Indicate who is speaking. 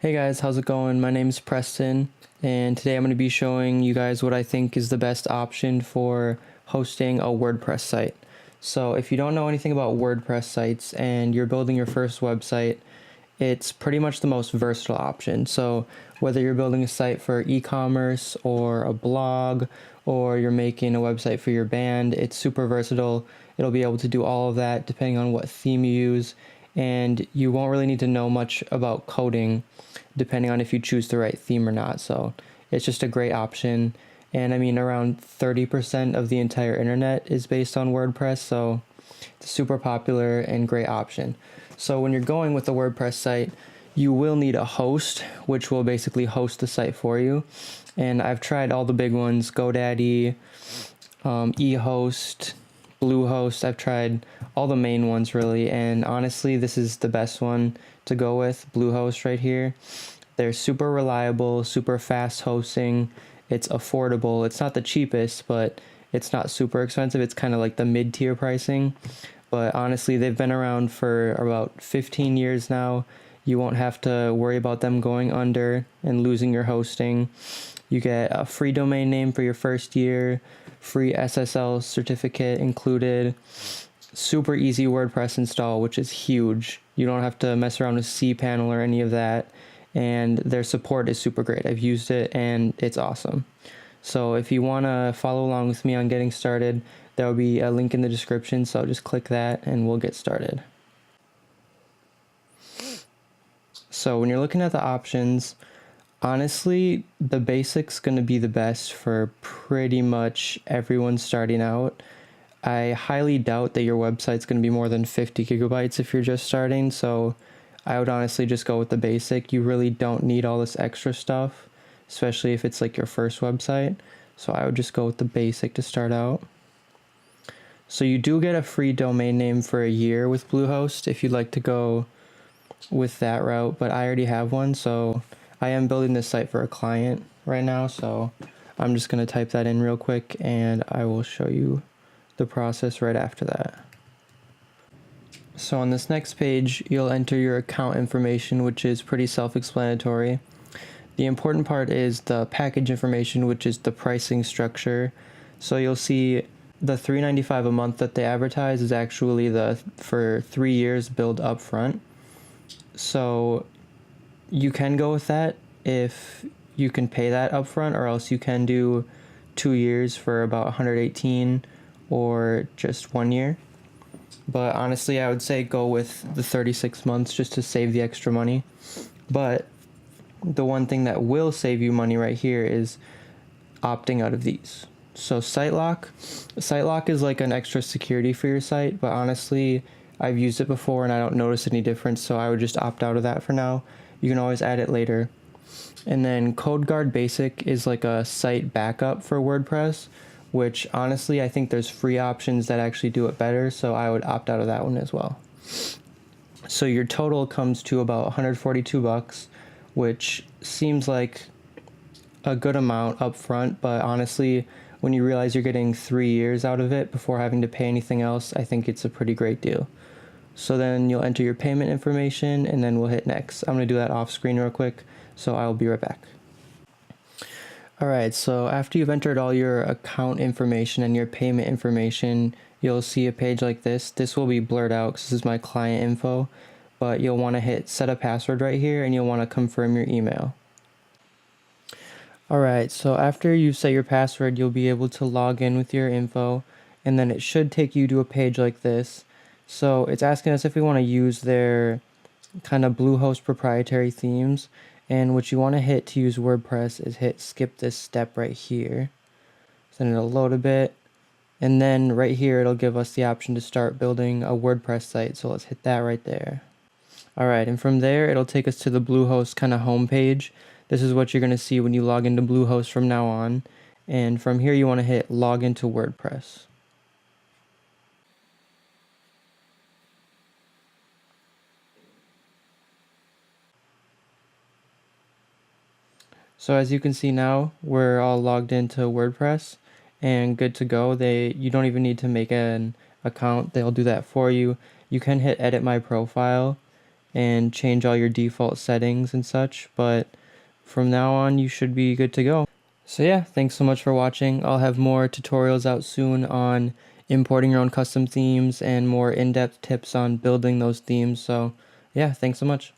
Speaker 1: Hey guys, how's it going? My name's Preston, and today I'm going to be showing you guys what I think is the best option for hosting a WordPress site. So if you don't know anything about WordPress sites and you're building your first website, it's pretty much the most versatile option. So whether you're building a site for e-commerce or a blog, or you're making a website for your band, it's super versatile. It'll be able to do all of that depending on what theme you use, and you won't really need to know much about coding depending on if you choose the right theme or not. So it's just a great option. And I mean, around 30% of the entire internet is based on WordPress, so it's a super popular and great option. So when you're going with a WordPress site, you will need a host, which will basically host the site for you. And I've tried all the big ones: GoDaddy, eHost, Bluehost. I've tried all the main ones really, and honestly, this is the best one to go with, Bluehost right here. They're super reliable, super fast hosting. It's affordable. It's not the cheapest, but it's not super expensive. It's kind of like the mid-tier pricing. But honestly, they've been around for about 15 years now. You won't have to worry about them going under and losing your hosting. You get a free domain name for your first year, free SSL certificate included, super easy WordPress install, which is huge. You don't have to mess around with cPanel or any of that, and their support is super great. I've used it and it's awesome. So if you want to follow along with me on getting started, there will be a link in the description, so just click that and we'll get started. So when you're looking at the options, honestly, the basic's going to be the best for pretty much everyone starting out. I highly doubt that your website's going to be more than 50 gigabytes if you're just starting, so I would honestly just go with the basic. You really don't need all this extra stuff, especially if it's like your first website. So I would just go with the basic to start out. So you do get a free domain name for a year with Bluehost if you'd like to go with that route, but I already have one, so I am building this site for a client right now, so I'm just going to type that in real quick and I will show you the process right after that. So on this next page, you'll enter your account information, which is pretty self-explanatory. The important part is the package information, which is the pricing structure. So you'll see the $3.95 a month that they advertise is actually for 3 years billed up front. So you can go with that if you can pay that up front, or else you can do 2 years for about $118 or just 1 year. But honestly, I would say go with the 36 months just to save the extra money. But the one thing that will save you money right here is opting out of these. So site lock is like an extra security for your site, but honestly, I've used it before and I don't notice any difference, so I would just opt out of that for now. You can always add it later. And then CodeGuard Basic is like a site backup for WordPress, which honestly I think there's free options that actually do it better, so I would opt out of that one as well. So your total comes to about 142 bucks, which seems like a good amount up front, but honestly, when you realize you're getting 3 years out of it before having to pay anything else, I think it's a pretty great deal. So then you'll enter your payment information and then we'll hit next. I'm going to do that off screen real quick, so I'll be right back. Alright, so after you've entered all your account information and your payment information, you'll see a page like this. This will be blurred out because this is my client info, but you'll want to hit set a password right here and you'll want to confirm your email. Alright, so after you set your password, you'll be able to log in with your info, and then it should take you to a page like this. So it's asking us if we want to use their kind of Bluehost proprietary themes. And what you want to hit to use WordPress is hit skip this step right here. So then it'll load a bit. And then right here, it'll give us the option to start building a WordPress site. So let's hit that right there. All right, and from there, it'll take us to the Bluehost kind of home page. This is what you're going to see when you log into Bluehost from now on. And from here, you want to hit log into WordPress. So as you can see now, we're all logged into WordPress and good to go. You don't even need to make an account. They'll do that for you. You can hit edit my profile and change all your default settings and such, but from now on you should be good to go. So yeah, thanks so much for watching. I'll have more tutorials out soon on importing your own custom themes and more in-depth tips on building those themes. So yeah, thanks so much.